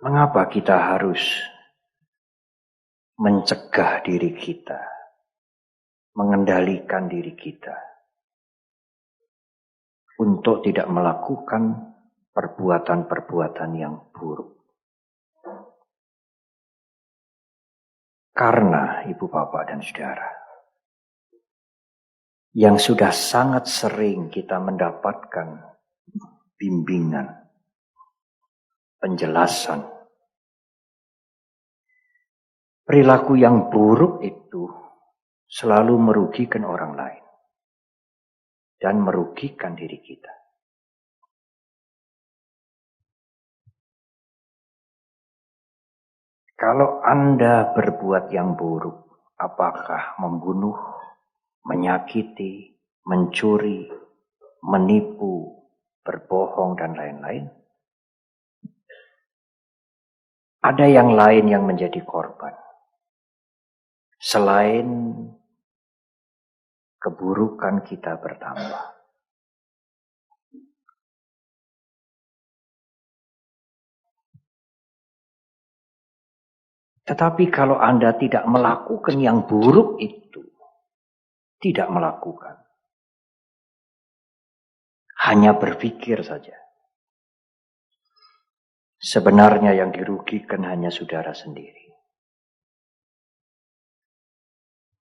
Mengapa kita harus mencegah diri kita, mengendalikan diri kita untuk tidak melakukan perbuatan-perbuatan yang buruk? Karena Ibu Bapak dan Saudara, yang sudah sangat sering kita mendapatkan bimbingan, penjelasan, perilaku yang buruk itu selalu merugikan orang lain dan merugikan diri kita. Kalau Anda berbuat yang buruk, apakah membunuh, menyakiti, mencuri, menipu, berbohong, dan lain-lain, ada yang lain yang menjadi korban. Selain keburukan kita bertambah. Tetapi kalau Anda tidak melakukan yang buruk itu, tidak melakukan, hanya berpikir saja, sebenarnya yang dirugikan hanya saudara sendiri.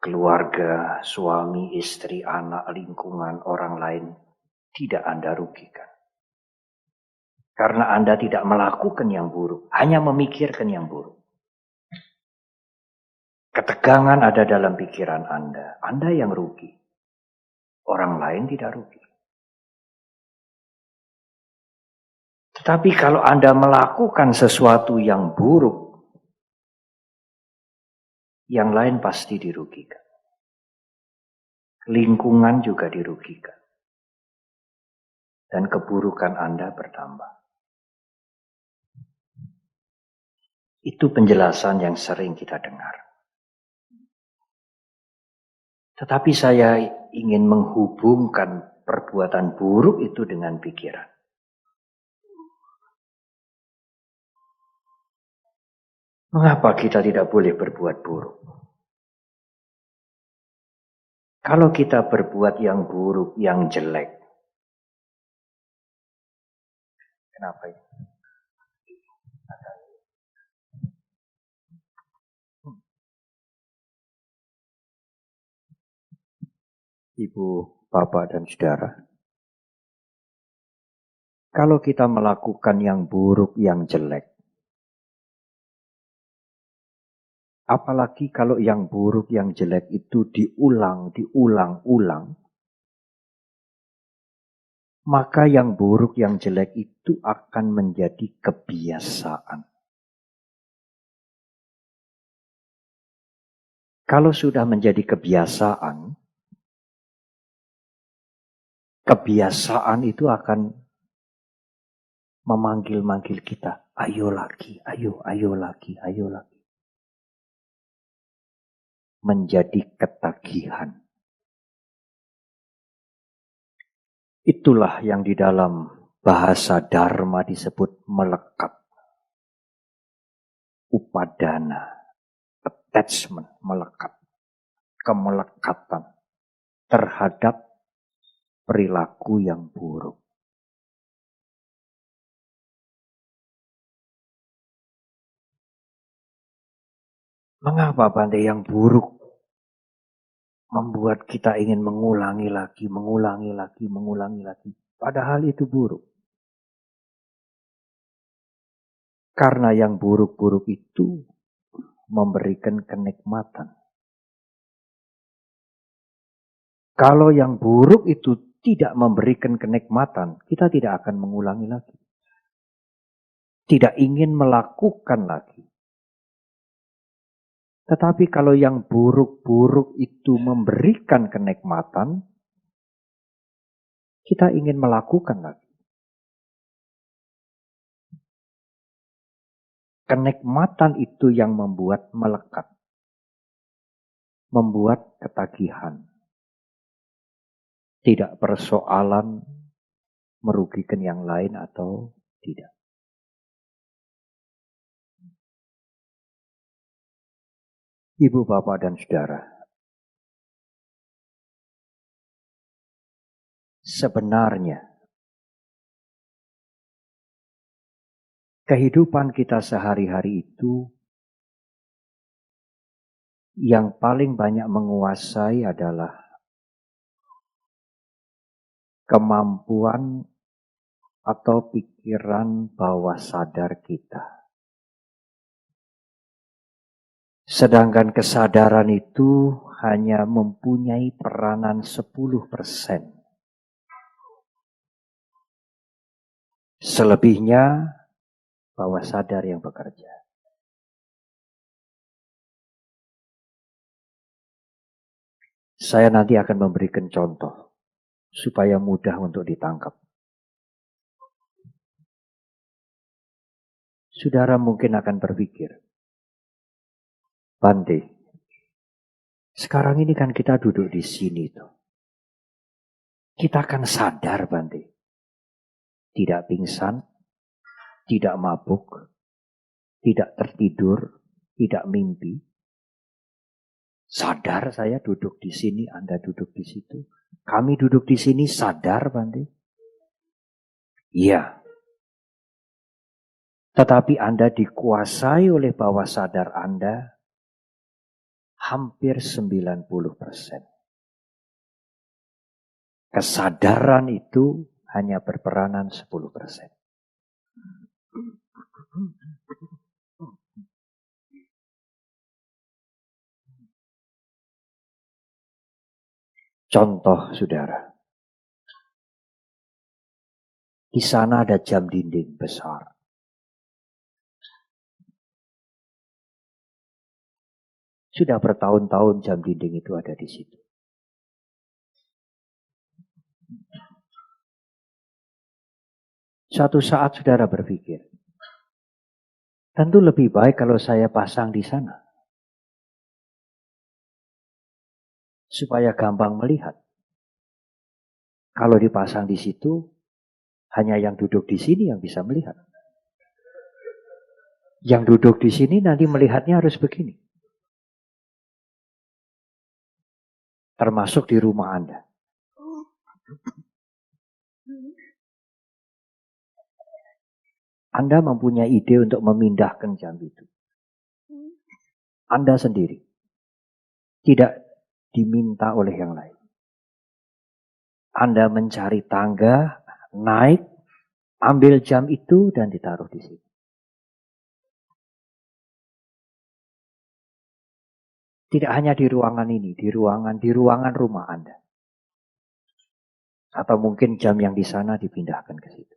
Keluarga, suami, istri, anak, lingkungan, orang lain tidak Anda rugikan. Karena Anda tidak melakukan yang buruk, hanya memikirkan yang buruk. Ketegangan ada dalam pikiran Anda yang rugi. Orang lain tidak rugi. Tetapi kalau Anda melakukan sesuatu yang buruk, yang lain pasti dirugikan. Lingkungan juga dirugikan. Dan keburukan Anda bertambah. Itu penjelasan yang sering kita dengar. Tetapi saya ingin menghubungkan perbuatan buruk itu dengan pikiran. Mengapa kita tidak boleh berbuat buruk? Kalau kita berbuat yang buruk, yang jelek. Kenapa ini? Ibu, Bapak, dan Saudara. Kalau kita melakukan yang buruk, yang jelek. Apalagi kalau yang buruk, yang jelek itu diulang-ulang. Maka yang buruk, yang jelek itu akan menjadi kebiasaan. Kalau sudah menjadi kebiasaan itu akan memanggil-manggil kita. Ayo lagi, ayo lagi, ayo lagi. Menjadi ketagihan. Itulah yang di dalam bahasa Dharma disebut melekat. Upadana, attachment, melekat. Kemelekatan terhadap perilaku yang buruk. Mengapa Bante yang buruk membuat kita ingin mengulangi lagi. Padahal itu buruk. Karena yang buruk-buruk itu memberikan kenikmatan. Kalau yang buruk itu tidak memberikan kenikmatan, kita tidak akan mengulangi lagi. Tidak ingin melakukan lagi. Tetapi kalau yang buruk-buruk itu memberikan kenikmatan, kita ingin melakukan lagi. Kenikmatan itu yang membuat melekat. Membuat ketagihan. Tidak persoalan merugikan yang lain atau tidak. Ibu, bapak, dan saudara, sebenarnya kehidupan kita sehari-hari itu yang paling banyak menguasai adalah kemampuan atau pikiran bawah sadar kita. Sedangkan kesadaran itu hanya mempunyai peranan 10%. Selebihnya bawah sadar yang bekerja. Saya nanti akan memberikan contoh supaya mudah untuk ditangkap. Saudara mungkin akan berpikir, Bante, sekarang ini kan kita duduk di sini tuh. Kita akan sadar, Bante. Tidak pingsan, tidak mabuk, tidak tertidur, tidak mimpi. Sadar saya duduk di sini, Anda duduk di situ. Kami duduk di sini sadar, Bante. Iya. Tetapi Anda dikuasai oleh bawah sadar Anda hampir 90%. Kesadaran itu hanya berperanan 10%. Contoh, saudara. Di sana ada jam dinding besar. Sudah bertahun-tahun jam dinding itu ada di situ. Suatu saat saudara berpikir, tentu lebih baik kalau saya pasang di sana. Supaya gampang melihat. Kalau dipasang di situ, hanya yang duduk di sini yang bisa melihat. Yang duduk di sini nanti melihatnya harus begini. Termasuk di rumah Anda. Anda mempunyai ide untuk memindahkan jam itu. Anda sendiri. Tidak diminta oleh yang lain. Anda mencari tangga, naik, ambil jam itu dan ditaruh di situ. Tidak hanya di ruangan ini, di ruangan rumah Anda. Atau mungkin jam yang di sana dipindahkan ke situ.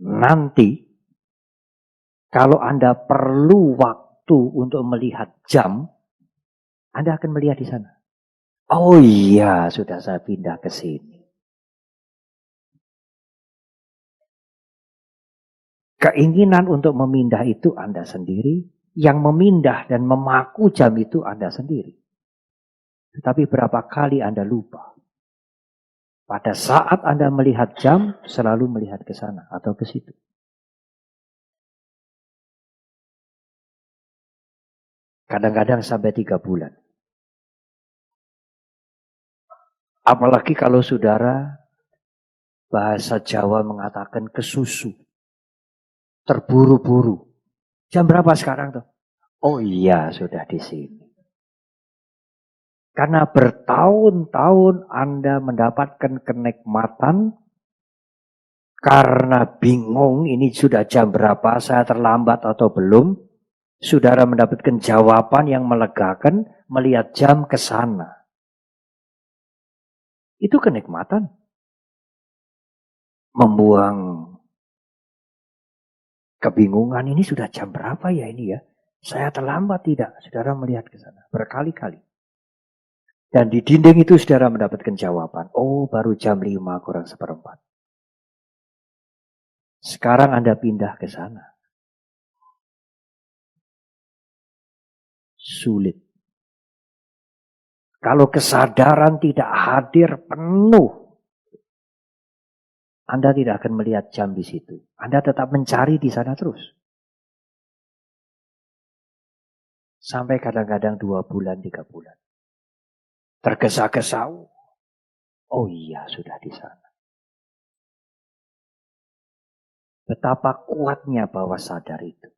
Nanti, kalau Anda perlu waktu untuk melihat jam, Anda akan melihat di sana. Oh iya, sudah saya pindah ke sini. Keinginan untuk memindah itu Anda sendiri. Yang memindah dan memaku jam itu Anda sendiri. Tetapi berapa kali Anda lupa. Pada saat Anda melihat jam, selalu melihat ke sana atau ke situ. Kadang-kadang sampai 3 bulan. Apalagi kalau saudara bahasa Jawa mengatakan kesusu. Terburu-buru. Jam berapa sekarang tuh? Oh iya, sudah di sini. Karena bertahun-tahun Anda mendapatkan kenikmatan karena bingung ini sudah jam berapa, saya terlambat atau belum. Saudara mendapatkan jawaban yang melegakan, melihat jam ke sana. Itu kenikmatan. Membuang kebingungan, ini sudah jam berapa ya ini ya? Saya terlambat tidak? Saudara melihat ke sana berkali-kali. Dan di dinding itu saudara mendapatkan jawaban. Oh, baru jam 5 kurang seperempat. Sekarang Anda pindah ke sana. Sulit. Kalau kesadaran tidak hadir penuh, Anda tidak akan melihat jam di situ. Anda tetap mencari di sana terus. Sampai kadang-kadang 2 bulan, 3 bulan. Tergesa-gesa. Oh iya, sudah di sana. Betapa kuatnya bawah sadar itu.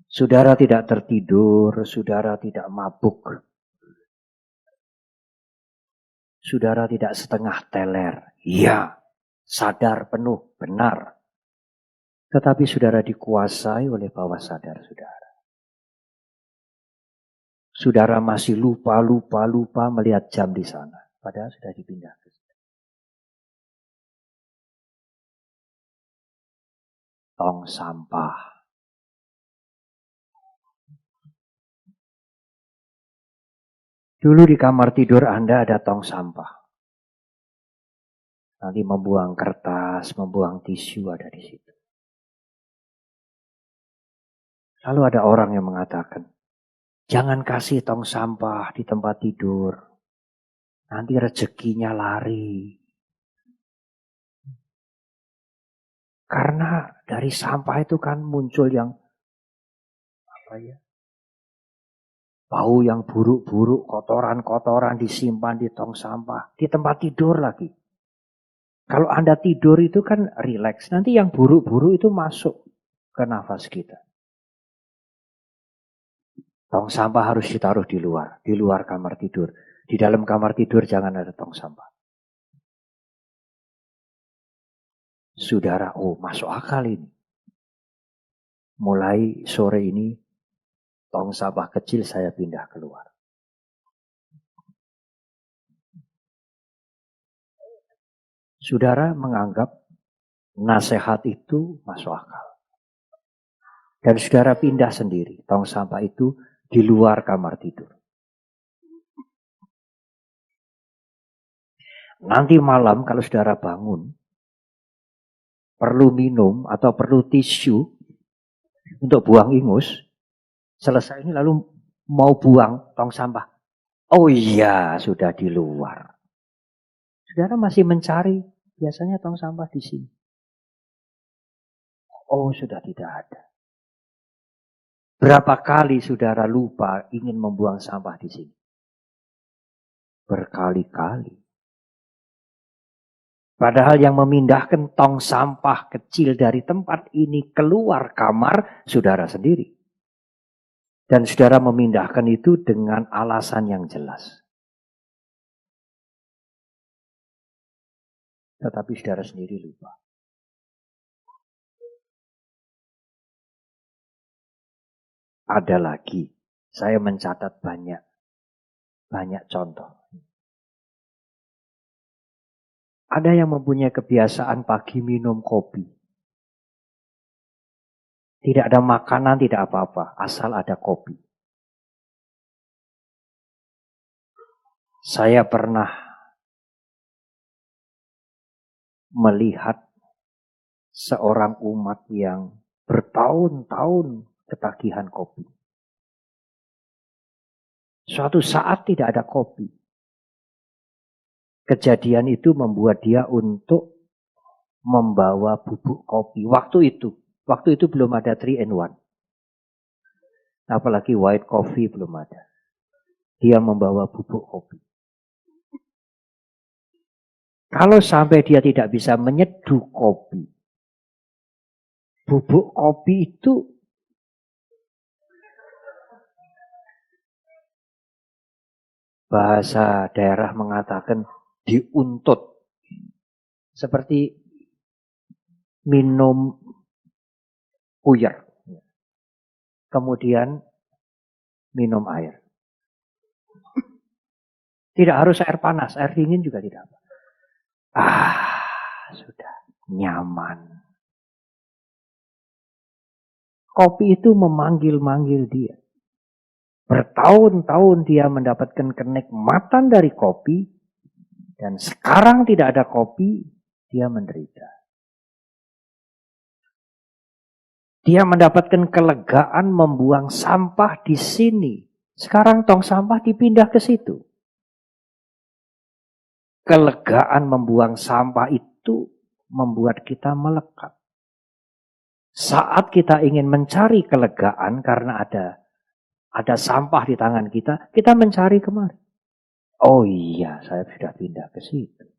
Saudara tidak tertidur, saudara tidak mabuk. Saudara tidak setengah teler. Iya, sadar penuh, benar. Tetapi saudara dikuasai oleh bawah sadar saudara. Saudara masih lupa melihat jam di sana. Padahal sudah dipindah ke situ. Tong sampah. Dulu di kamar tidur Anda ada tong sampah. Nanti membuang kertas, membuang tisu ada di situ. Lalu ada orang yang mengatakan, jangan kasih tong sampah di tempat tidur. Nanti rezekinya lari. Karena dari sampah itu kan muncul yang bau yang buruk-buruk, kotoran-kotoran disimpan di tong sampah. Di tempat tidur lagi. Kalau Anda tidur itu kan rileks. Nanti yang buruk-buruk itu masuk ke nafas kita. Tong sampah harus ditaruh di luar kamar tidur. Di dalam kamar tidur jangan ada tong sampah. Saudara, masuk akal ini. Mulai sore ini, tong sampah kecil saya pindah keluar. Saudara menganggap nasihat itu masuk akal. Dan saudara pindah sendiri. Tong sampah itu di luar kamar tidur. Nanti malam kalau saudara bangun, perlu minum atau perlu tisu untuk buang ingus, selesai ini lalu mau buang tong sampah. Oh iya, sudah di luar. Saudara masih mencari, biasanya tong sampah di sini. Oh, sudah tidak ada. Berapa kali saudara lupa ingin membuang sampah di sini? Berkali-kali. Padahal yang memindahkan tong sampah kecil dari tempat ini keluar kamar, saudara sendiri. Dan saudara memindahkan itu dengan alasan yang jelas. Tetapi saudara sendiri lupa. Ada lagi, saya mencatat banyak contoh. Ada yang mempunyai kebiasaan pagi minum kopi. Tidak ada makanan, tidak apa-apa, asal ada kopi. Saya pernah melihat seorang umat yang bertahun-tahun ketagihan kopi. Suatu saat tidak ada kopi. Kejadian itu membuat dia untuk membawa bubuk kopi. Waktu itu belum ada 3-in-1. Apalagi white coffee belum ada. Dia membawa bubuk kopi. Kalau sampai dia tidak bisa menyeduh kopi, bubuk kopi itu bahasa daerah mengatakan diuntut. Seperti minum puyer. Kemudian minum air. Tidak harus air panas, air dingin juga tidak apa. Sudah nyaman. Kopi itu memanggil-manggil dia. Bertahun-tahun dia mendapatkan kenikmatan dari kopi. Dan sekarang tidak ada kopi, dia menderita. Dia mendapatkan kelegaan membuang sampah di sini. Sekarang tong sampah dipindah ke situ. Kelegaan membuang sampah itu membuat kita melekat. Saat kita ingin mencari kelegaan karena ada Ada sampah di tangan kita mencari kemari. Oh iya, saya sudah pindah ke situ.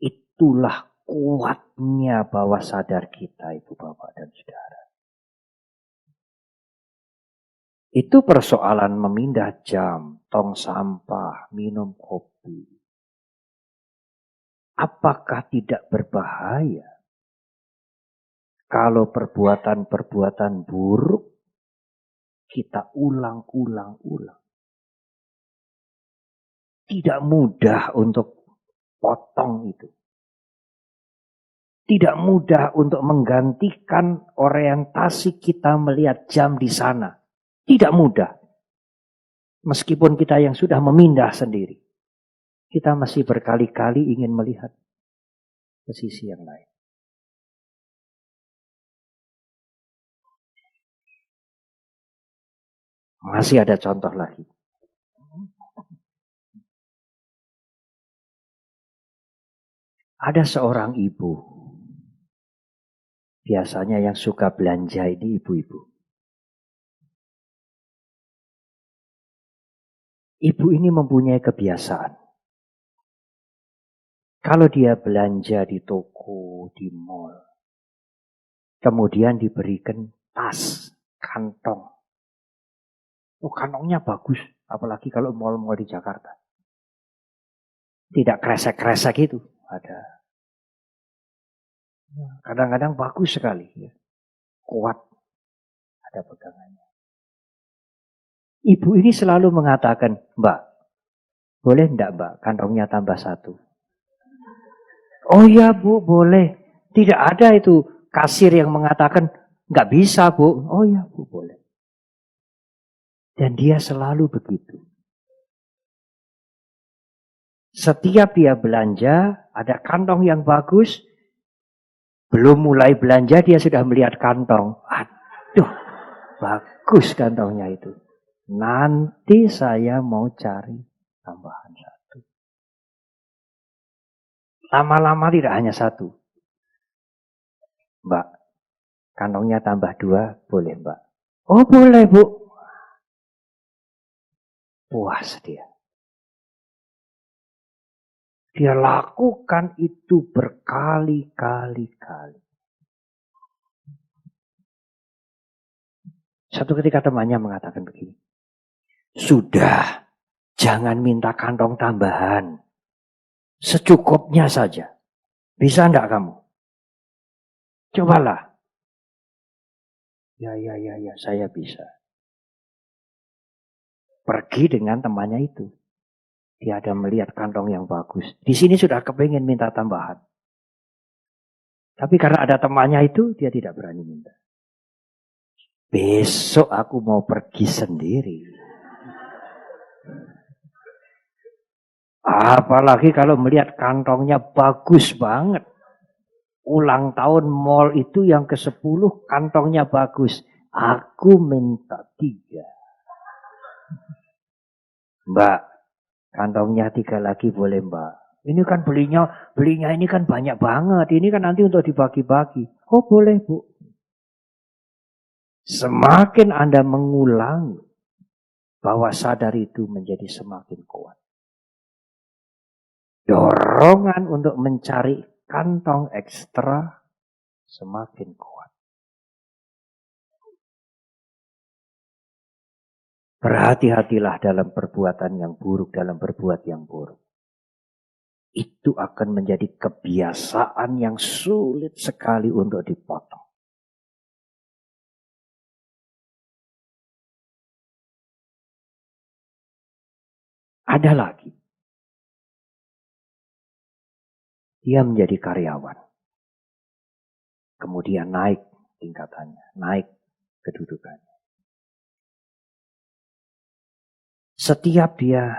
Itulah kuatnya bawah sadar kita, Ibu Bapak dan Saudara. Itu persoalan memindah jam, tong sampah, minum kopi. Apakah tidak berbahaya kalau perbuatan-perbuatan buruk kita ulang-ulang-ulang? Tidak mudah untuk potong itu. Tidak mudah untuk menggantikan orientasi kita melihat jam di sana. Tidak mudah. Meskipun kita yang sudah memindah sendiri. Kita masih berkali-kali ingin melihat ke sisi yang lain. Masih ada contoh lagi. Ada seorang ibu. Biasanya yang suka belanja ini ibu-ibu. Ibu ini mempunyai kebiasaan. Kalau dia belanja di toko, di mall, kemudian diberikan tas, kantong. Oh, kantongnya bagus, apalagi kalau mall-mall di Jakarta. Tidak kresek-kresek itu, ada. Kadang-kadang bagus sekali, ya. Kuat, ada pegangannya. Ibu ini selalu mengatakan, Mbak, boleh enggak Mbak, kantongnya tambah 1? Oh iya Bu, boleh. Tidak ada itu kasir yang mengatakan, enggak bisa Bu. Oh iya Bu, boleh. Dan dia selalu begitu. Setiap dia belanja, ada kantong yang bagus. Belum mulai belanja, dia sudah melihat kantong. Aduh, bagus kantongnya itu. Nanti saya mau cari tambahan 1. Lama-lama tidak hanya 1. Mbak, kantongnya tambah 2, boleh Mbak? Oh boleh Bu. Puas dia. Dia lakukan itu berkali-kali. Satu ketika temannya mengatakan begini. Sudah, jangan minta kantong tambahan. Secukupnya saja. Bisa enggak kamu? Cobalah. Ya, saya bisa. Pergi dengan temannya itu. Dia ada melihat kantong yang bagus. Di sini sudah kepingin minta tambahan. Tapi karena ada temannya itu, dia tidak berani minta. Besok aku mau pergi sendiri. Apalagi kalau melihat kantongnya bagus banget. Ulang tahun mall itu yang ke-10 kantongnya bagus. Aku minta 3. Mbak, kantongnya 3 lagi boleh Mbak. Ini kan belinya ini kan banyak banget. Ini kan nanti untuk dibagi-bagi. Oh boleh Bu. Semakin Anda mengulangi, bahwa sadar itu menjadi semakin kuat. Dorongan untuk mencari kantong ekstra semakin kuat. Berhati-hatilah dalam perbuatan yang buruk, dalam berbuat yang buruk. Itu akan menjadi kebiasaan yang sulit sekali untuk dipotong. Ada lagi. Dia menjadi karyawan. Kemudian naik tingkatannya, naik kedudukannya. Setiap dia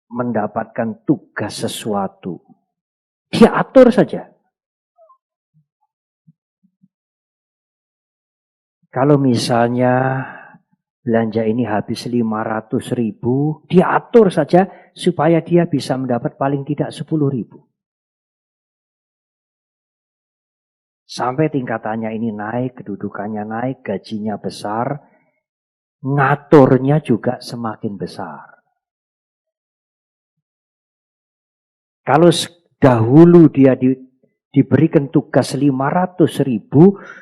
mendapatkan tugas sesuatu, dia atur saja. Kalau misalnya belanja ini habis 500.000, dia atur saja supaya dia bisa mendapat paling tidak 10.000. Sampai tingkatannya ini naik, kedudukannya naik, gajinya besar, ngaturnya juga semakin besar. Kalau dahulu dia diberikan tugas 500.000,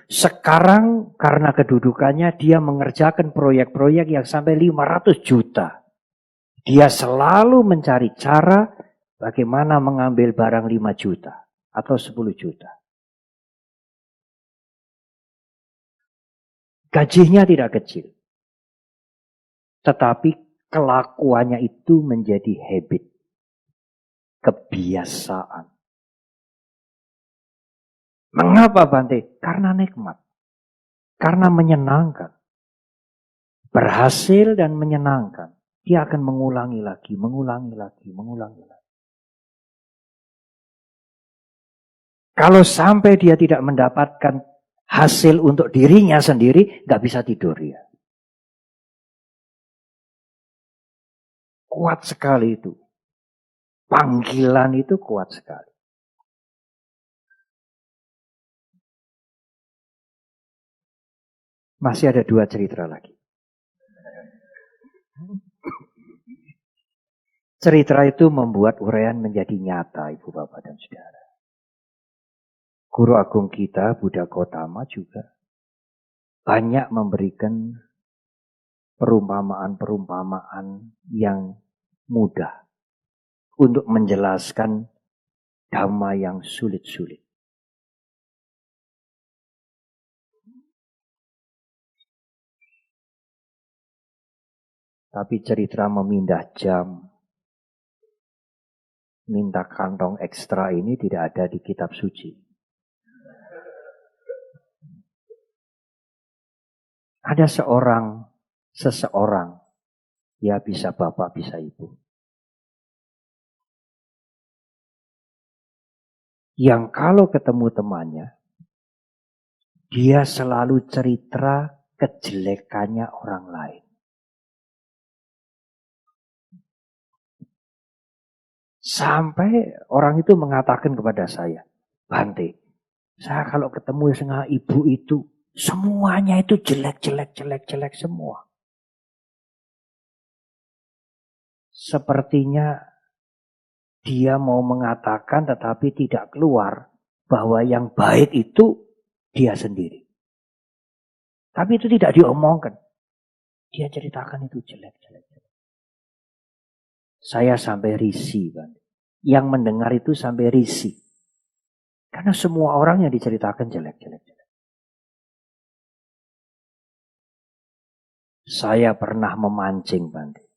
sekarang karena kedudukannya dia mengerjakan proyek-proyek yang sampai 500 juta. Dia selalu mencari cara bagaimana mengambil barang 5 juta atau 10 juta. Gajinya tidak kecil. Tetapi kelakuannya itu menjadi habit. Kebiasaan. Mengapa Bante? Karena nikmat. Karena menyenangkan. Berhasil dan menyenangkan. Dia akan mengulangi lagi, mengulangi lagi, mengulangi lagi. Kalau sampai dia tidak mendapatkan hasil untuk dirinya sendiri, gak bisa tidur ya. Kuat sekali itu. Panggilan itu kuat sekali. Masih ada 2 cerita lagi. Cerita itu membuat uraian menjadi nyata, Ibu Bapak dan Saudara. Guru agung kita, Buddha Gautama juga banyak memberikan perumpamaan-perumpamaan yang mudah untuk menjelaskan dhamma yang sulit-sulit. Tapi cerita memindah jam, minta kantong ekstra ini tidak ada di kitab suci. Ada seseorang, ya bisa bapak, bisa ibu, yang kalau ketemu temannya, dia selalu cerita kejelekannya orang lain. Sampai orang itu mengatakan kepada saya, Bante, saya kalau ketemu dengan ibu itu, semuanya itu jelek semua. Sepertinya dia mau mengatakan tetapi tidak keluar bahwa yang baik itu dia sendiri. Tapi itu tidak diomongkan. Dia ceritakan itu jelek. Saya sampai risih, Bante. Yang mendengar itu sampai risih. Karena semua orang yang diceritakan jelek. Saya pernah memancing, Bante.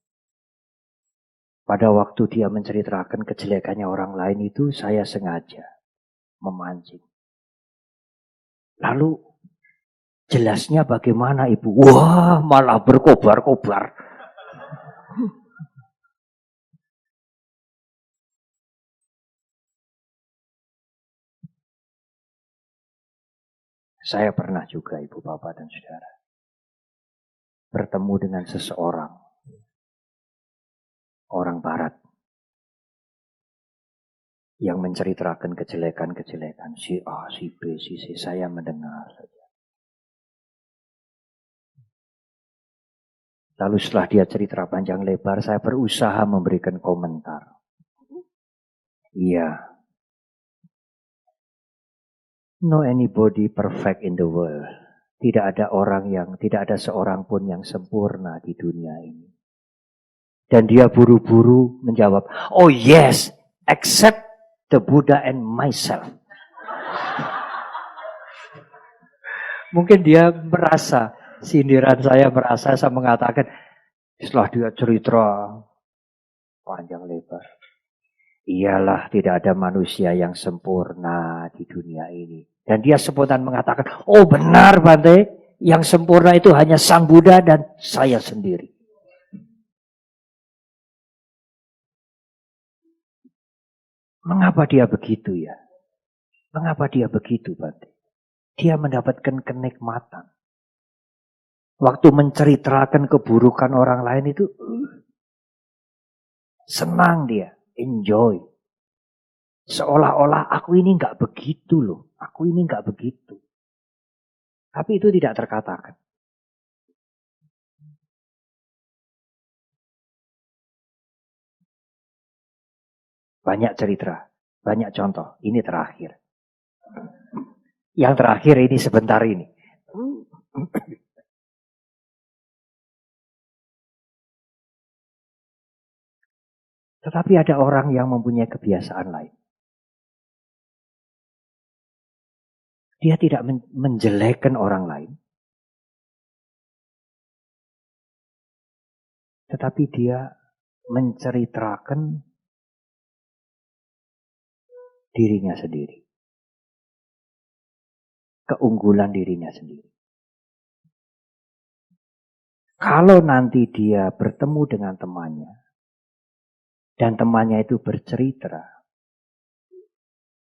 Pada waktu dia menceritakan kejelekannya orang lain itu, saya sengaja memancing. Lalu, jelasnya bagaimana Ibu? Wah, malah berkobar-kobar. Saya pernah juga, Ibu, Bapak, dan Saudara, bertemu dengan seseorang, orang Barat, yang menceritakan kejelekan-kejelekan si A, si B, si C. Saya mendengar saja. Lalu setelah dia cerita panjang lebar, saya berusaha memberikan komentar. Iya. No anybody perfect in the world. Tidak ada seorang pun yang sempurna di dunia ini. Dan dia buru-buru menjawab, oh yes, except the Buddha and myself. Mungkin dia merasa, sindiran saya merasa, saya mengatakan, setelah dia cerita panjang lebar, iyalah tidak ada manusia yang sempurna di dunia ini. Dan dia spontan mengatakan, oh benar Bante, yang sempurna itu hanya Sang Buddha dan saya sendiri. Mengapa dia begitu ya? Mengapa dia begitu Bante? Dia mendapatkan kenikmatan. Waktu menceritakan keburukan orang lain itu, senang dia, enjoy. Seolah-olah aku ini gak begitu loh. Aku ini enggak begitu. Tapi itu tidak terkatakan. Banyak cerita, banyak contoh. Ini terakhir. Yang terakhir ini sebentar ini. Tetapi ada orang yang mempunyai kebiasaan lain. Dia tidak menjelekkan orang lain. Tetapi dia menceritakan dirinya sendiri. Keunggulan dirinya sendiri. Kalau nanti dia bertemu dengan temannya, dan temannya itu bercerita,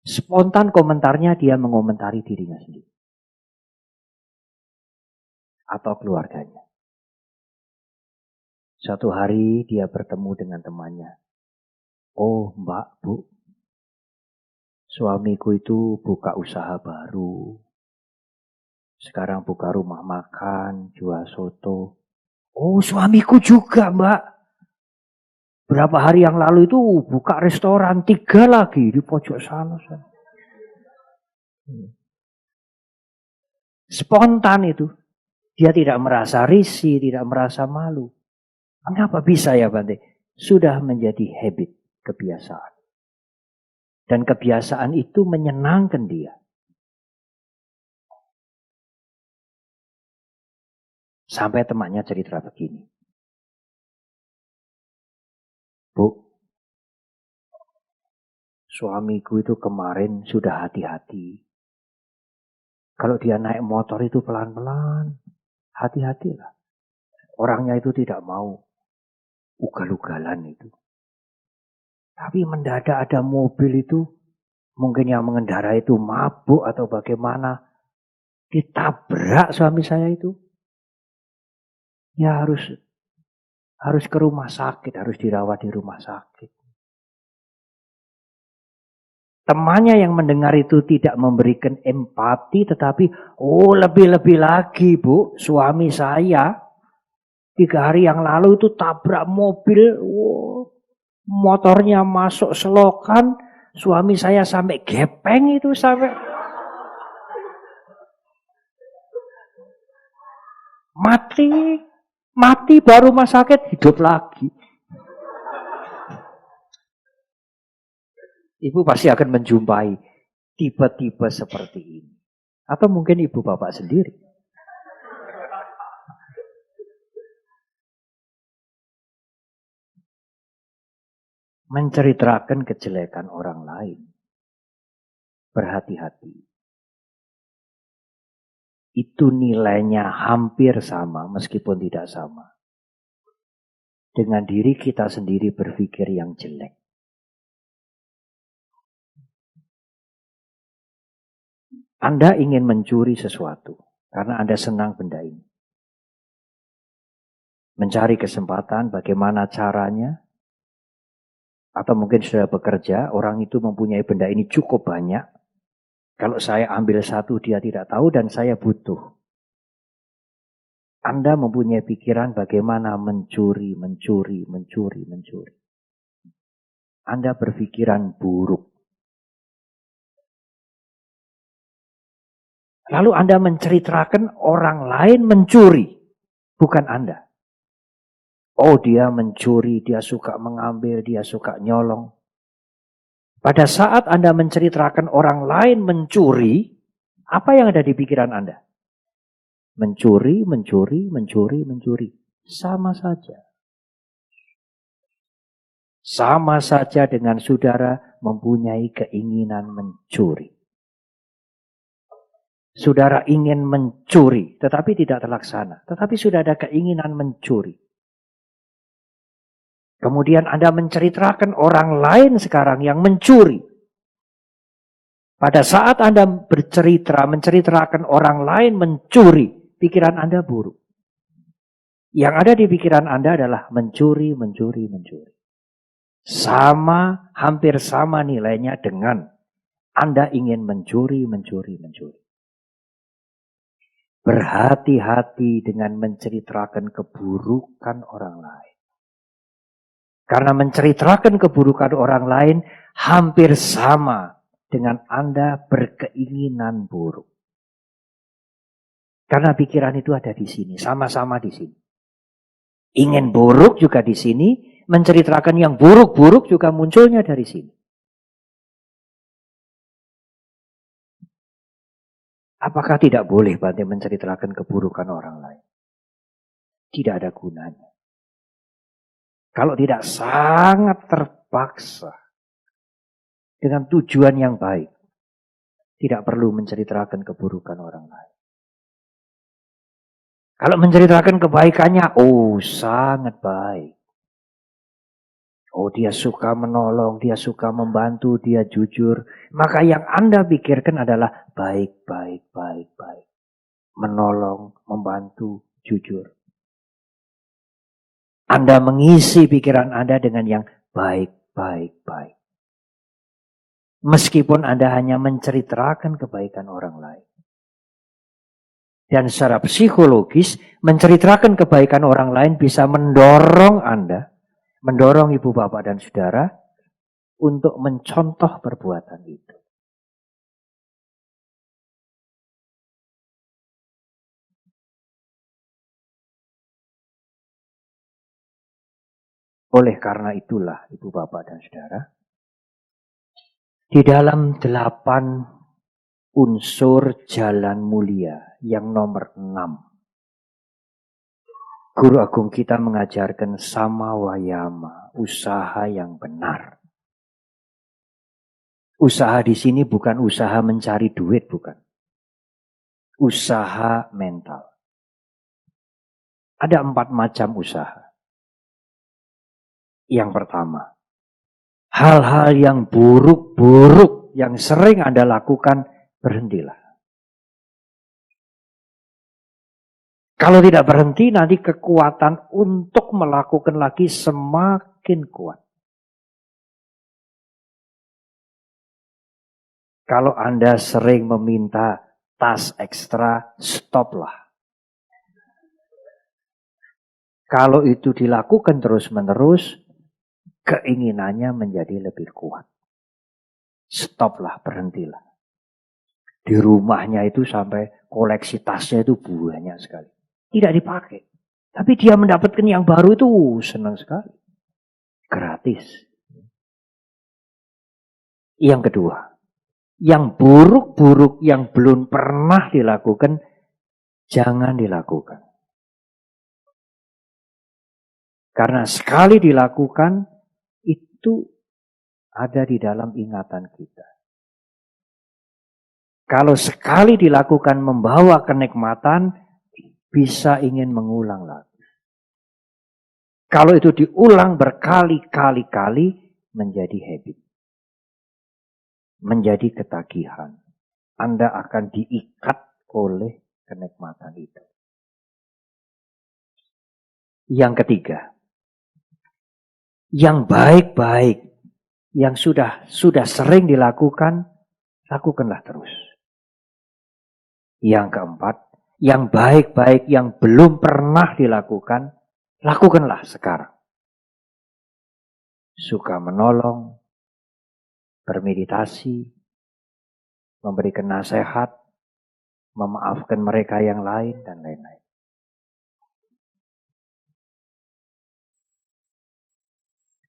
spontan komentarnya dia mengomentari dirinya sendiri. Atau keluarganya. Suatu hari dia bertemu dengan temannya. Oh mbak, bu, suamiku itu buka usaha baru. Sekarang buka rumah makan, jual soto. Oh suamiku juga mbak. Berapa hari yang lalu itu buka restoran 3 lagi di pojok sana. Spontan itu. Dia tidak merasa risih, tidak merasa malu. Kenapa bisa ya Bante? Sudah menjadi habit, kebiasaan. Dan kebiasaan itu menyenangkan dia. Sampai temannya cerita begini. Bu, suamiku itu kemarin sudah hati-hati. Kalau dia naik motor itu pelan-pelan, hati-hatilah. Orangnya itu tidak mau ugal-ugalan itu. Tapi mendadak ada mobil itu, mungkin yang mengendarai itu mabuk atau bagaimana, ditabrak suami saya itu. Ya harus ke rumah sakit, harus dirawat di rumah sakit. Temannya yang mendengar itu tidak memberikan empati, tetapi lebih-lebih lagi bu, suami saya 3 hari yang lalu itu tabrak mobil, motornya masuk selokan, suami saya sampai gepeng itu sampai mati baru rumah sakit hidup lagi. Ibu pasti akan menjumpai tipe-tipe seperti ini. Atau mungkin ibu bapak sendiri. Menceritakan kejelekan orang lain. Berhati-hati. Itu nilainya hampir sama meskipun tidak sama. Dengan diri kita sendiri berpikir yang jelek. Anda ingin mencuri sesuatu karena Anda senang benda ini. Mencari kesempatan bagaimana caranya. Atau mungkin sudah bekerja, orang itu mempunyai benda ini cukup banyak. Kalau saya ambil satu dia tidak tahu dan saya butuh. Anda mempunyai pikiran bagaimana mencuri. Anda berpikiran buruk. Lalu Anda menceritakan orang lain mencuri, bukan Anda. Oh dia mencuri, dia suka mengambil, dia suka nyolong. Pada saat Anda menceritakan orang lain mencuri, apa yang ada di pikiran Anda? Mencuri. Sama saja. Sama saja dengan saudara mempunyai keinginan mencuri. Saudara ingin mencuri, tetapi tidak terlaksana. Tetapi sudah ada keinginan mencuri. Kemudian Anda menceritakan orang lain sekarang yang mencuri. Pada saat Anda menceritakan orang lain mencuri, pikiran Anda buruk. Yang ada di pikiran Anda adalah mencuri. Hampir sama nilainya dengan Anda ingin mencuri. Berhati-hati dengan menceritakan keburukan orang lain. Karena menceritakan keburukan orang lain hampir sama dengan Anda berkeinginan buruk. Karena pikiran itu ada di sini, sama-sama di sini. Ingin buruk juga di sini, menceritakan yang buruk-buruk juga munculnya dari sini. Apakah tidak boleh Bante menceritakan keburukan orang lain? Tidak ada gunanya. Kalau tidak sangat terpaksa dengan tujuan yang baik, tidak perlu menceritakan keburukan orang lain. Kalau menceritakan kebaikannya, sangat baik. Dia suka menolong, dia suka membantu, dia jujur. Maka yang Anda pikirkan adalah baik. Menolong, membantu, jujur. Anda mengisi pikiran Anda dengan yang baik. Meskipun Anda hanya menceritakan kebaikan orang lain. Dan secara psikologis, menceritakan kebaikan orang lain bisa mendorong Anda, mendorong ibu bapak dan saudara untuk mencontoh perbuatan itu. Oleh karena itulah ibu bapak dan saudara, di dalam 8 unsur jalan mulia yang nomor 6. Guru Agung kita mengajarkan sama wayama, usaha yang benar. Usaha di sini bukan usaha mencari duit, bukan. Usaha mental. Ada 4 macam usaha. Yang pertama, hal-hal yang buruk-buruk yang sering Anda lakukan, berhentilah. Kalau tidak berhenti, nanti kekuatan untuk melakukan lagi semakin kuat. Kalau Anda sering meminta tas ekstra, stoplah. Kalau itu dilakukan terus-menerus, keinginannya menjadi lebih kuat. Stoplah, berhentilah. Di rumahnya itu sampai koleksi tasnya itu banyak sekali. Tidak dipakai. Tapi dia mendapatkan yang baru itu senang sekali. Gratis. Yang kedua, yang buruk-buruk yang belum pernah dilakukan, jangan dilakukan. Karena sekali dilakukan, itu ada di dalam ingatan kita. Kalau sekali dilakukan membawa kenikmatan, bisa ingin mengulang lagi. Kalau itu diulang berkali-kali, menjadi habit. Menjadi ketagihan. Anda akan diikat oleh kenikmatan itu. Yang ketiga, yang baik-baik, yang sudah sering dilakukan, lakukanlah terus. Yang keempat, yang baik-baik yang belum pernah dilakukan, lakukanlah sekarang. Suka menolong, bermeditasi, memberikan nasihat, memaafkan mereka yang lain, dan lain-lain.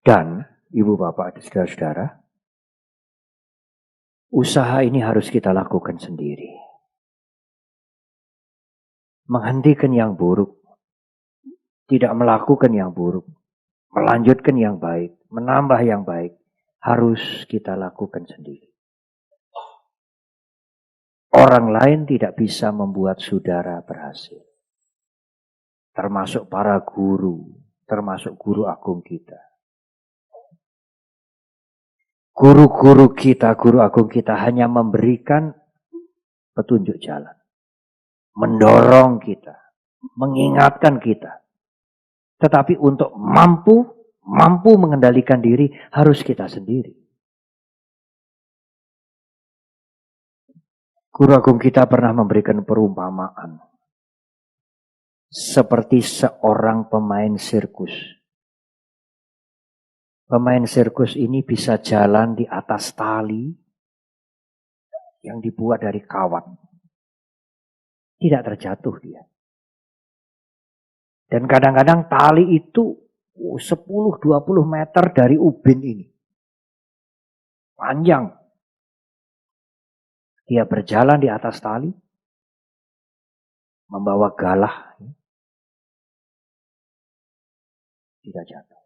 Dan, ibu bapak dan saudara-saudara, usaha ini harus kita lakukan sendiri. Menghentikan yang buruk, tidak melakukan yang buruk, melanjutkan yang baik, menambah yang baik, harus kita lakukan sendiri. Orang lain tidak bisa membuat saudara berhasil. Termasuk para guru, termasuk guru agung kita. Guru-guru kita, guru agung kita hanya memberikan petunjuk jalan. Mendorong kita, mengingatkan kita. Tetapi untuk mampu mengendalikan diri harus kita sendiri. Guru agung kita pernah memberikan perumpamaan. Seperti seorang pemain sirkus. Pemain sirkus ini bisa jalan di atas tali yang dibuat dari kawat. Tidak terjatuh dia. Dan kadang-kadang tali itu 10-20 meter dari ubin ini. Panjang. Dia berjalan di atas tali, membawa galah, tidak jatuh.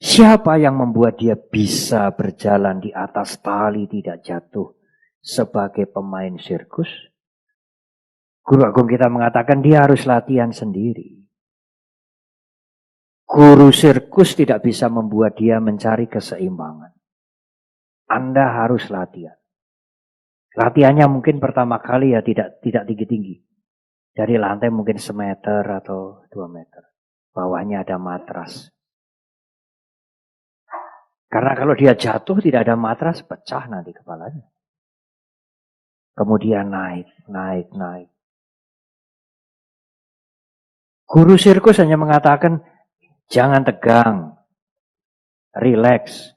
Siapa yang membuat dia bisa berjalan di atas tali tidak jatuh sebagai pemain sirkus? Guru agung kita mengatakan dia harus latihan sendiri. Guru sirkus tidak bisa membuat dia mencari keseimbangan. Anda harus latihan. Latihannya mungkin pertama kali ya tidak tinggi-tinggi. Dari lantai mungkin 1 meter atau 2 meter. Bawahnya ada matras. Karena kalau dia jatuh tidak ada matras, pecah nanti kepalanya. Kemudian naik. Guru sirkus hanya mengatakan, jangan tegang, rileks,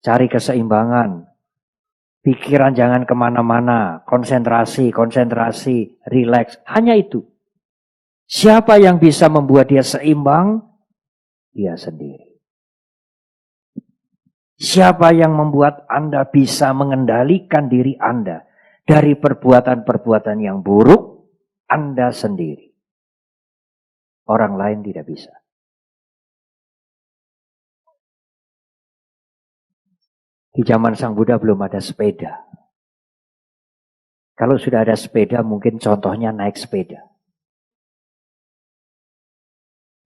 cari keseimbangan. Pikiran jangan kemana-mana, konsentrasi, rileks. Hanya itu. Siapa yang bisa membuat dia seimbang? Dia sendiri. Siapa yang membuat Anda bisa mengendalikan diri Anda dari perbuatan-perbuatan yang buruk? Anda sendiri. Orang lain tidak bisa. Di zaman Sang Buddha belum ada sepeda. Kalau sudah ada sepeda, mungkin contohnya naik sepeda.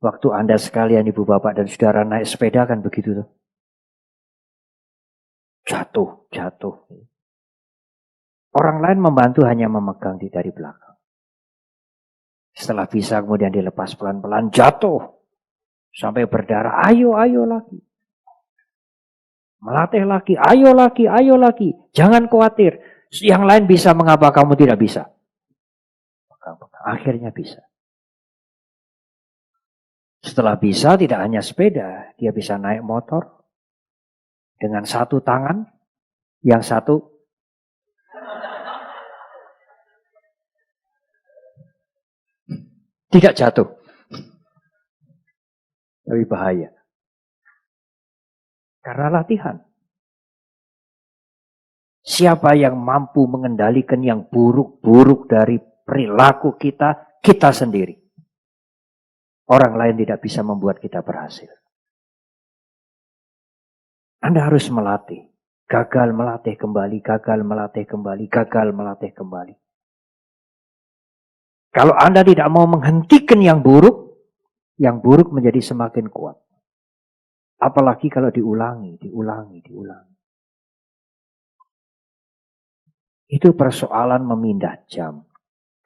Waktu Anda sekalian, ibu bapak dan saudara naik sepeda kan begitu tuh. Jatuh. Orang lain membantu hanya memegang dari belakang. Setelah bisa kemudian dilepas pelan-pelan, jatuh. Sampai berdarah, ayo lagi. Melatih lagi, ayo lagi. Jangan khawatir. Yang lain bisa, mengapa kamu tidak bisa? Akhirnya bisa. Setelah bisa, tidak hanya sepeda. Dia bisa naik motor. Dengan satu tangan. Yang satu. Tidak jatuh. Tapi bahaya. Karena latihan. Siapa yang mampu mengendalikan yang buruk-buruk dari perilaku kita, kita sendiri. Orang lain tidak bisa membuat kita berhasil. Anda harus melatih. Gagal melatih kembali. Kalau Anda tidak mau menghentikan yang buruk menjadi semakin kuat. Apalagi kalau diulangi. Itu persoalan memindah jam.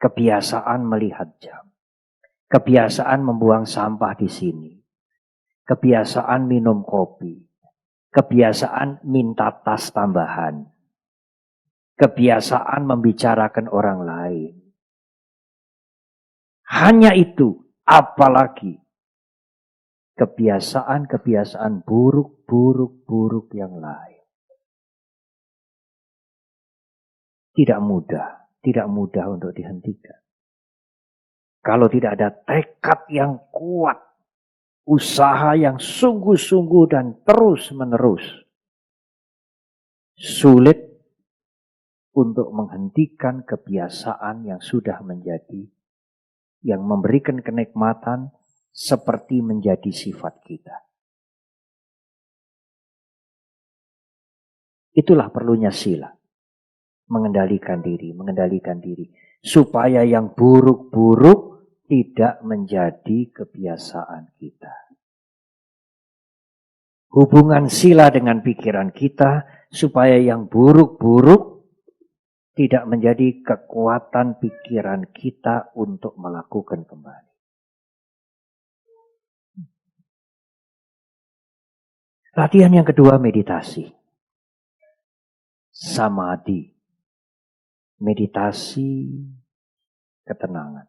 Kebiasaan melihat jam. Kebiasaan membuang sampah di sini. Kebiasaan minum kopi. Kebiasaan minta tas tambahan. Kebiasaan membicarakan orang lain. Hanya itu, apalagi kebiasaan buruk yang lain. Tidak mudah untuk dihentikan. Kalau tidak ada tekad yang kuat, usaha yang sungguh-sungguh dan terus-menerus, sulit untuk menghentikan kebiasaan yang sudah menjadi, yang memberikan kenikmatan seperti menjadi sifat kita. Itulah perlunya sila. Mengendalikan diri. Supaya yang buruk-buruk tidak menjadi kebiasaan kita. Hubungan sila dengan pikiran kita, supaya yang buruk-buruk tidak menjadi kekuatan pikiran kita untuk melakukan kembali. Latihan yang kedua, meditasi. samadhi, meditasi, ketenangan.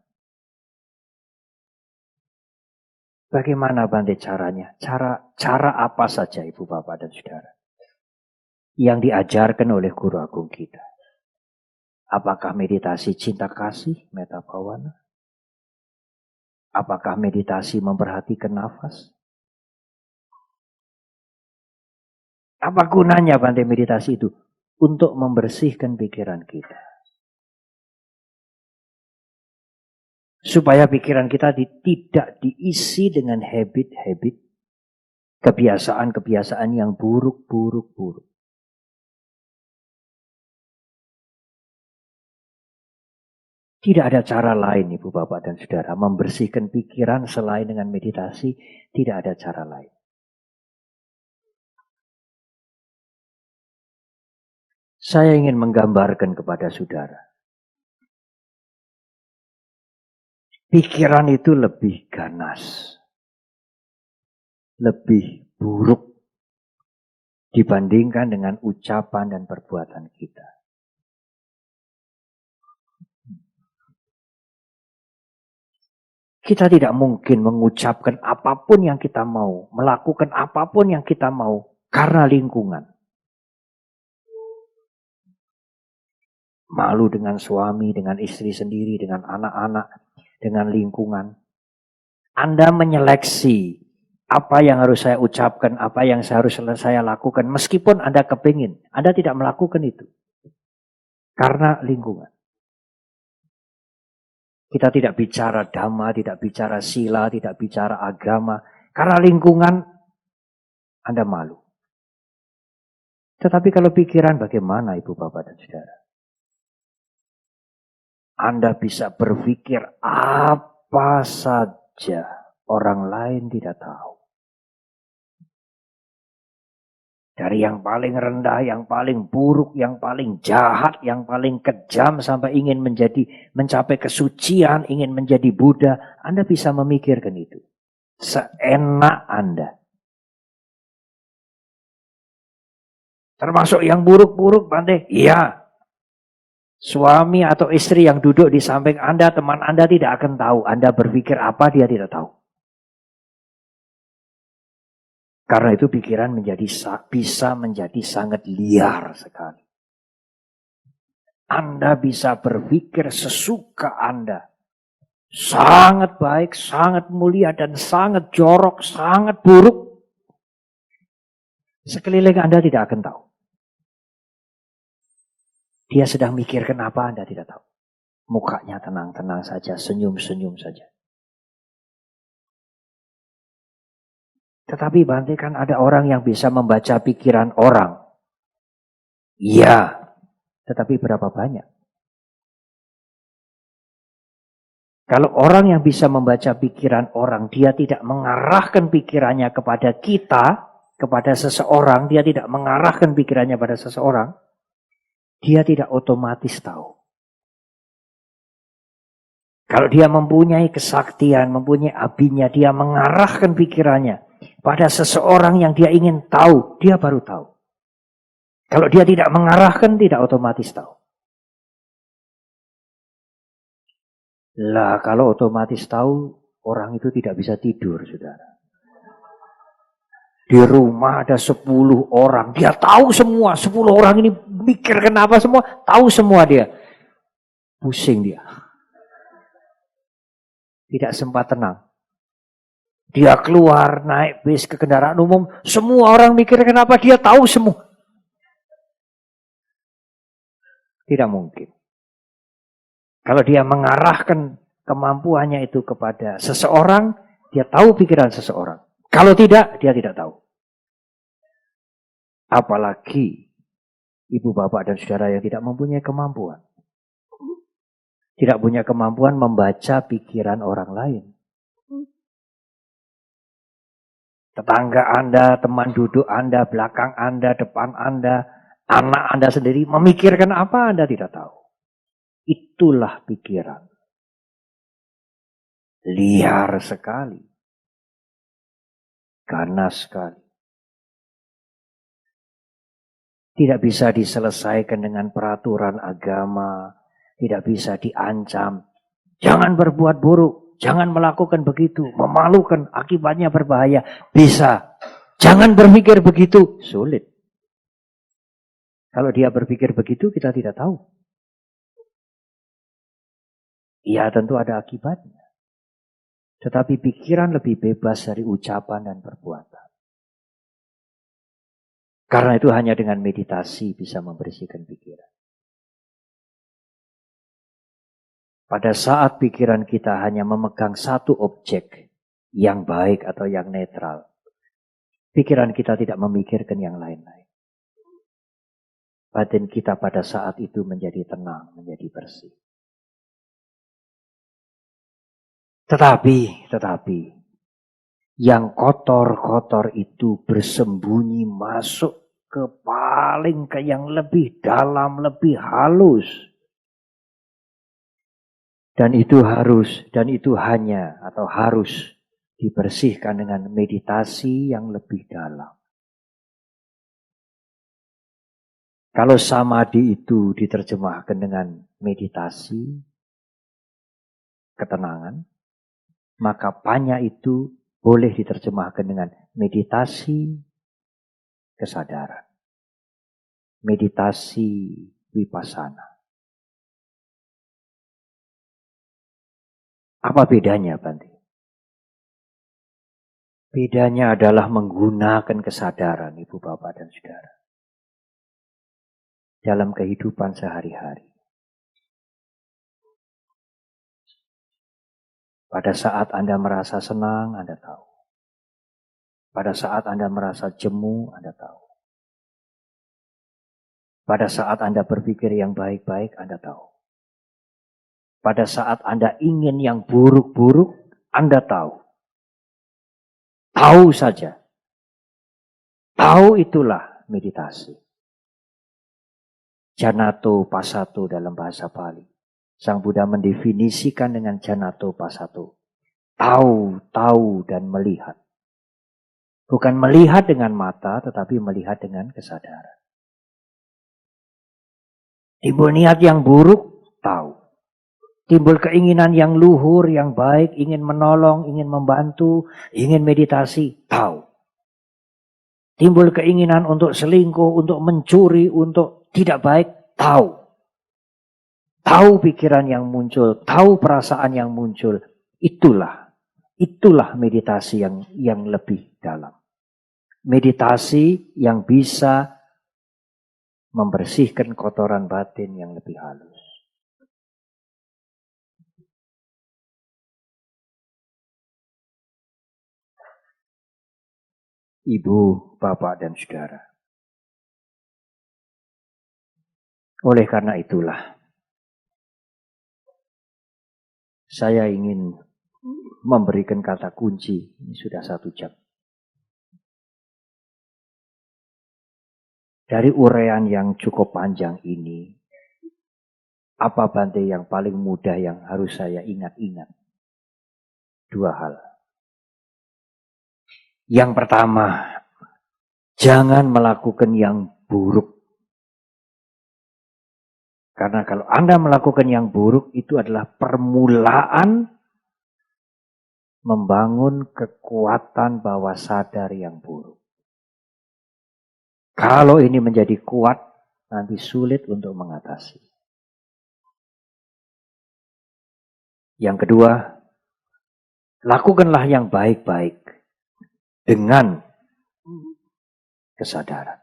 Bagaimana Bante caranya? Cara apa saja Ibu Bapak dan Saudara yang diajarkan oleh Guru Agung kita? Apakah meditasi cinta kasih, metta bhavana? Apakah meditasi memperhatikan nafas? Apa gunanya Bante meditasi itu? Untuk membersihkan pikiran kita. Supaya pikiran kita tidak diisi dengan habit-habit, kebiasaan-kebiasaan yang buruk. Tidak ada cara lain Ibu Bapak dan Saudara membersihkan pikiran selain dengan meditasi. Tidak ada cara lain. Saya ingin menggambarkan kepada saudara. Pikiran itu lebih ganas. Lebih buruk dibandingkan dengan ucapan dan perbuatan kita. Kita tidak mungkin mengucapkan apapun yang kita mau, melakukan apapun yang kita mau karena lingkungan. Malu dengan suami, dengan istri sendiri, dengan anak-anak, dengan lingkungan. Anda menyeleksi apa yang harus saya ucapkan, apa yang harus saya lakukan. Meskipun Anda kepingin, Anda tidak melakukan itu. Karena lingkungan. Kita tidak bicara dhamma, tidak bicara sila, tidak bicara agama. Karena lingkungan, Anda malu. Tetapi kalau pikiran bagaimana Ibu Bapak dan Saudara? Anda bisa berpikir apa saja, orang lain tidak tahu. Dari yang paling rendah, yang paling buruk, yang paling jahat, yang paling kejam, sampai ingin mencapai kesucian, ingin menjadi Buddha, Anda bisa memikirkan itu. Seenak Anda. Termasuk yang buruk-buruk, Bante? Iya. Suami atau istri yang duduk di samping Anda, teman Anda tidak akan tahu. Anda berpikir apa, dia tidak tahu. Karena itu pikiran bisa menjadi sangat liar sekali. Anda bisa berpikir sesuka Anda. Sangat baik, sangat mulia, dan sangat jorok, sangat buruk. Sekeliling Anda tidak akan tahu. Dia sedang mikirkan apa, Anda tidak tahu. Mukanya tenang-tenang saja, senyum-senyum saja. Tetapi Bante, kan ada orang yang bisa membaca pikiran orang. Iya, tetapi berapa banyak? Kalau orang yang bisa membaca pikiran orang, dia tidak mengarahkan pikirannya kepada kita, kepada seseorang, dia tidak mengarahkan pikirannya pada seseorang, dia tidak otomatis tahu. Kalau dia mempunyai kesaktian, mempunyai abinya, dia mengarahkan pikirannya pada seseorang yang dia ingin tahu, dia baru tahu. Kalau dia tidak mengarahkan, tidak otomatis tahu. Lah, kalau otomatis tahu, orang itu tidak bisa tidur, saudara. Di rumah ada 10 orang, dia tahu semua. 10 orang ini mikir kenapa semua, tahu semua dia. Pusing dia. Tidak sempat tenang. Dia keluar, naik bis ke kendaraan umum, semua orang mikir kenapa, dia tahu semua. Tidak mungkin. Kalau dia mengarahkan kemampuannya itu kepada seseorang, dia tahu pikiran seseorang. Kalau tidak, dia tidak tahu. Apalagi ibu bapak dan saudara yang tidak mempunyai kemampuan. Tidak punya kemampuan membaca pikiran orang lain. Tetangga Anda, teman duduk Anda, belakang Anda, depan Anda, anak Anda sendiri memikirkan apa Anda tidak tahu. Itulah pikiran. Liar sekali. Ganas sekali. Tidak bisa diselesaikan dengan peraturan agama, tidak bisa diancam. Jangan berbuat buruk, jangan melakukan begitu, memalukan, akibatnya berbahaya. Bisa. Jangan berpikir begitu, sulit. Kalau dia berpikir begitu, kita tidak tahu. Ya tentu ada akibatnya. Tetapi pikiran lebih bebas dari ucapan dan perbuatan. Karena itu hanya dengan meditasi bisa membersihkan pikiran. Pada saat pikiran kita hanya memegang satu objek yang baik atau yang netral, pikiran kita tidak memikirkan yang lain-lain. Batin kita pada saat itu menjadi tenang, menjadi bersih. Tetapi, yang kotor-kotor itu bersembunyi masuk ke yang lebih dalam, lebih halus. Dan itu harus dibersihkan dengan meditasi yang lebih dalam. Kalau samadhi itu diterjemahkan dengan meditasi, ketenangan, maka panya itu boleh diterjemahkan dengan meditasi, kesadaran. Meditasi vipassana. Apa bedanya, Bante? Bedanya adalah menggunakan kesadaran, Ibu, Bapak, dan Saudara. Dalam kehidupan sehari-hari. Pada saat Anda merasa senang, Anda tahu. Pada saat Anda merasa jemu, Anda tahu. Pada saat Anda berpikir yang baik-baik, Anda tahu. Pada saat Anda ingin yang buruk-buruk, Anda tahu. Tahu saja. Tahu itulah meditasi. Janato pasato dalam bahasa Pali. Sang Buddha mendefinisikan dengan janato pasato. Tahu dan melihat. Bukan melihat dengan mata, tetapi melihat dengan kesadaran. Timbul niat yang buruk, tahu. Timbul keinginan yang luhur, yang baik, ingin menolong, ingin membantu, ingin meditasi, tahu. Timbul keinginan untuk selingkuh, untuk mencuri, untuk tidak baik, tahu. Tahu pikiran yang muncul, tahu perasaan yang muncul. Itulah meditasi yang lebih dalam. Meditasi yang bisa membersihkan kotoran batin yang lebih halus. Ibu, Bapak, dan Saudara. Oleh karena itulah, saya ingin memberikan kata kunci. Ini sudah 1 jam. Dari uraian yang cukup panjang ini, apa Bante yang paling mudah yang harus saya ingat-ingat? 2 hal. Yang pertama, jangan melakukan yang buruk. Karena kalau Anda melakukan yang buruk, itu adalah permulaan membangun kekuatan bawah sadar yang buruk. Kalau ini menjadi kuat, nanti sulit untuk mengatasi. Yang kedua, lakukanlah yang baik-baik dengan kesadaran.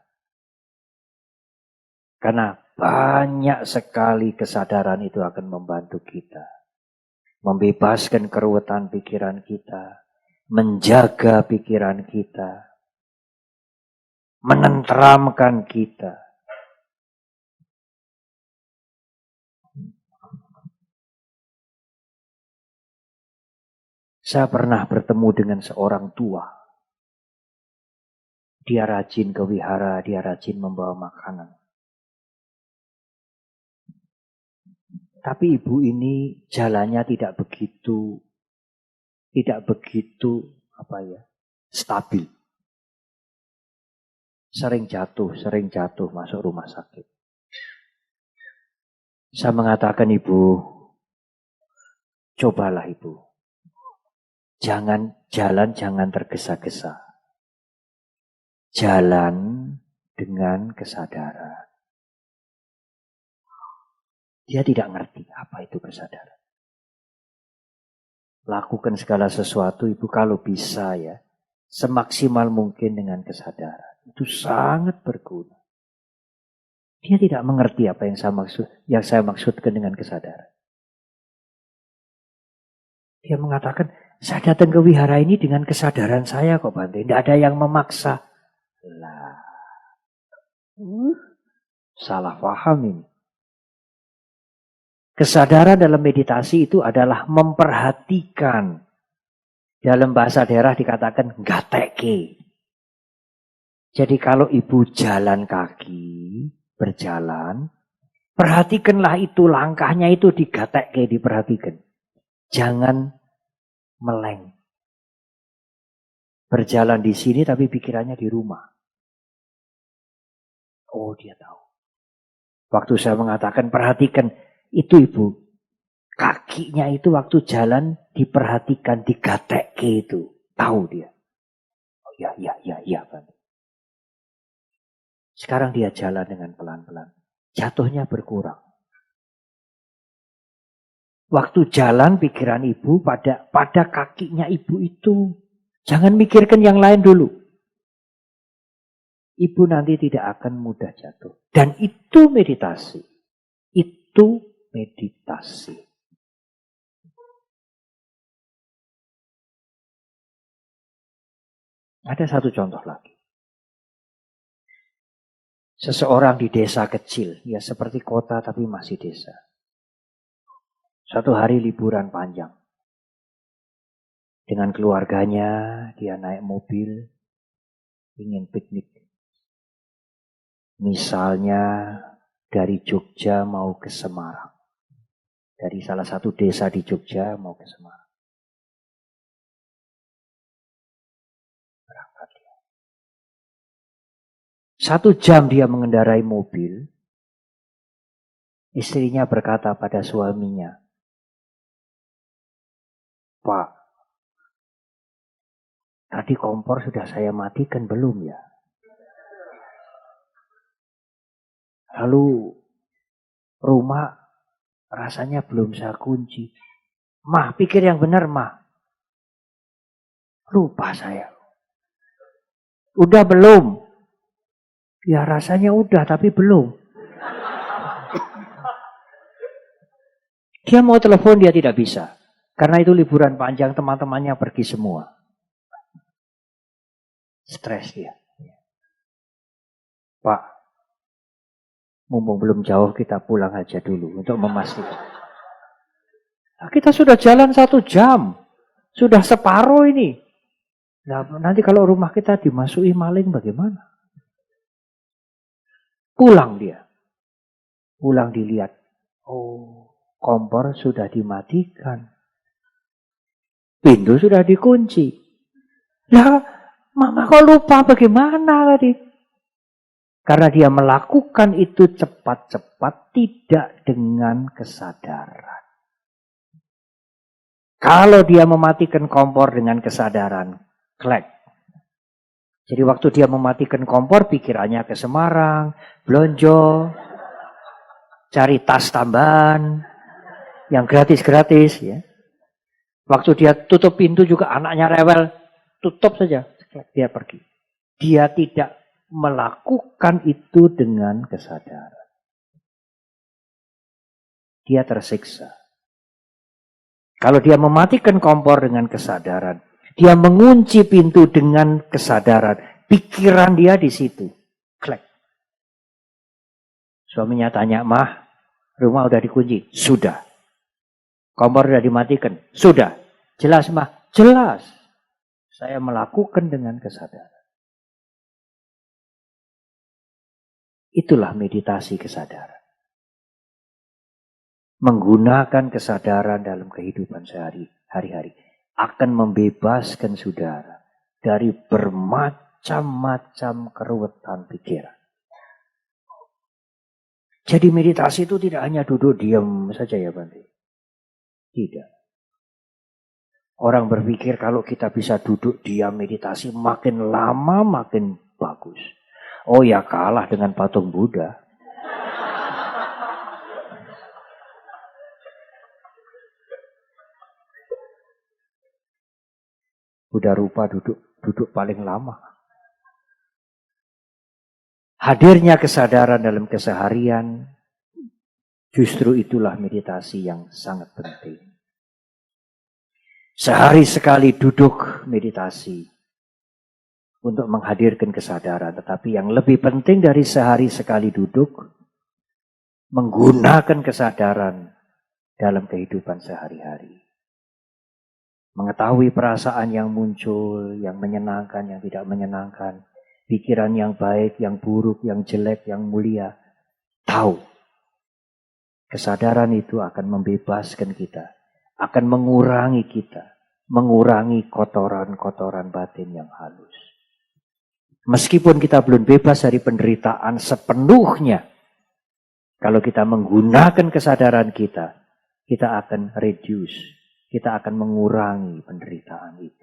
Karena banyak sekali kesadaran itu akan membantu kita. Membebaskan keruwetan pikiran kita. Menjaga pikiran kita. Menenteramkan kita. Saya pernah bertemu dengan seorang tua. Dia rajin ke wihara, dia rajin membawa makanan. Tapi ibu ini jalannya tidak begitu stabil. sering jatuh masuk rumah sakit. Saya mengatakan, Ibu, cobalah Ibu. Jangan tergesa-gesa. Jalan dengan kesadaran. Dia tidak ngerti apa itu kesadaran. Lakukan segala sesuatu Ibu kalau bisa ya. Semaksimal mungkin dengan kesadaran. Itu sangat berguna. Dia tidak mengerti apa yang saya maksudkan dengan kesadaran. Dia mengatakan, saya datang ke wihara ini dengan kesadaran saya kok Bante. Tidak ada yang memaksa. Lah, salah paham ini. Kesadaran dalam meditasi itu adalah memperhatikan. Dalam bahasa daerah dikatakan gateke. Jadi kalau Ibu jalan kaki, berjalan, perhatikanlah itu langkahnya itu digateke, diperhatikan. Jangan meleng. Berjalan di sini tapi pikirannya di rumah. Oh, dia tahu. Waktu saya mengatakan perhatikan itu Ibu, kakinya itu waktu jalan diperhatikan, digateke itu. Tahu dia. Oh ya. Sekarang dia jalan dengan pelan-pelan. Jatuhnya berkurang. Waktu jalan pikiran Ibu pada kakinya Ibu itu. Jangan mikirkan yang lain dulu. Ibu nanti tidak akan mudah jatuh. Dan itu meditasi. Itu meditasi. Ada satu contoh lagi. Seseorang di desa kecil, ya seperti kota tapi masih desa. Suatu hari liburan panjang. Dengan keluarganya, dia naik mobil, ingin piknik. Misalnya dari Jogja mau ke Semarang. Dari salah satu desa di Jogja mau ke Semarang. Berangkat dia. 1 jam dia mengendarai mobil. Istrinya berkata pada suaminya, Pak, tadi kompor sudah saya matikan belum ya? Lalu rumah rasanya belum saya kunci. Mah, pikir yang benar, Mah. Lupa saya. Udah belum? Ya rasanya udah, tapi belum. Dia mau telepon, dia tidak bisa. Karena itu liburan panjang, teman-temannya pergi semua. Stres dia. Pak, mumpung belum jauh kita pulang aja dulu untuk memastikan. Nah, kita sudah jalan 1 jam. Sudah separuh ini. Nah, nanti kalau rumah kita dimasuki maling bagaimana? Pulang dia. Pulang dilihat. Oh, kompor sudah dimatikan. Pintu sudah dikunci. Lah, Mama kok lupa bagaimana tadi? Karena dia melakukan itu cepat-cepat, tidak dengan kesadaran. Kalau dia mematikan kompor dengan kesadaran, klek. Jadi waktu dia mematikan kompor, pikirannya ke Semarang, belonjo, cari tas tambahan, yang gratis-gratis. Ya. Waktu dia tutup pintu juga anaknya rewel, tutup saja, dia pergi. Dia tidak melakukan itu dengan kesadaran. Dia tersiksa. Kalau dia mematikan kompor dengan kesadaran, dia mengunci pintu dengan kesadaran, pikiran dia di situ. Klek. Suaminya tanya, Mah, rumah udah dikunci? Sudah. Kompor udah dimatikan? Sudah. Jelas, Mah? Jelas. Saya melakukan dengan kesadaran. Itulah meditasi kesadaran. Menggunakan kesadaran dalam kehidupan sehari-hari akan membebaskan saudara dari bermacam bermacam-macam keruwetan pikiran. Jadi meditasi itu tidak hanya duduk diam saja ya Bante. Tidak. Orang berpikir kalau kita bisa duduk diam meditasi makin lama makin bagus. Oh ya kalah dengan patung Buddha. Buddha rupa duduk paling lama. Hadirnya kesadaran dalam keseharian, justru itulah meditasi yang sangat penting. Sehari sekali duduk meditasi untuk menghadirkan kesadaran. Tetapi yang lebih penting dari sehari sekali duduk, menggunakan kesadaran dalam kehidupan sehari-hari. Mengetahui perasaan yang muncul, yang menyenangkan, yang tidak menyenangkan. Pikiran yang baik, yang buruk, yang jelek, yang mulia. Tahu. Kesadaran itu akan membebaskan kita. Akan mengurangi kita. Mengurangi kotoran-kotoran batin yang halus. Meskipun kita belum bebas dari penderitaan sepenuhnya. Kalau kita menggunakan kesadaran kita, kita akan reduce. Kita akan mengurangi penderitaan itu.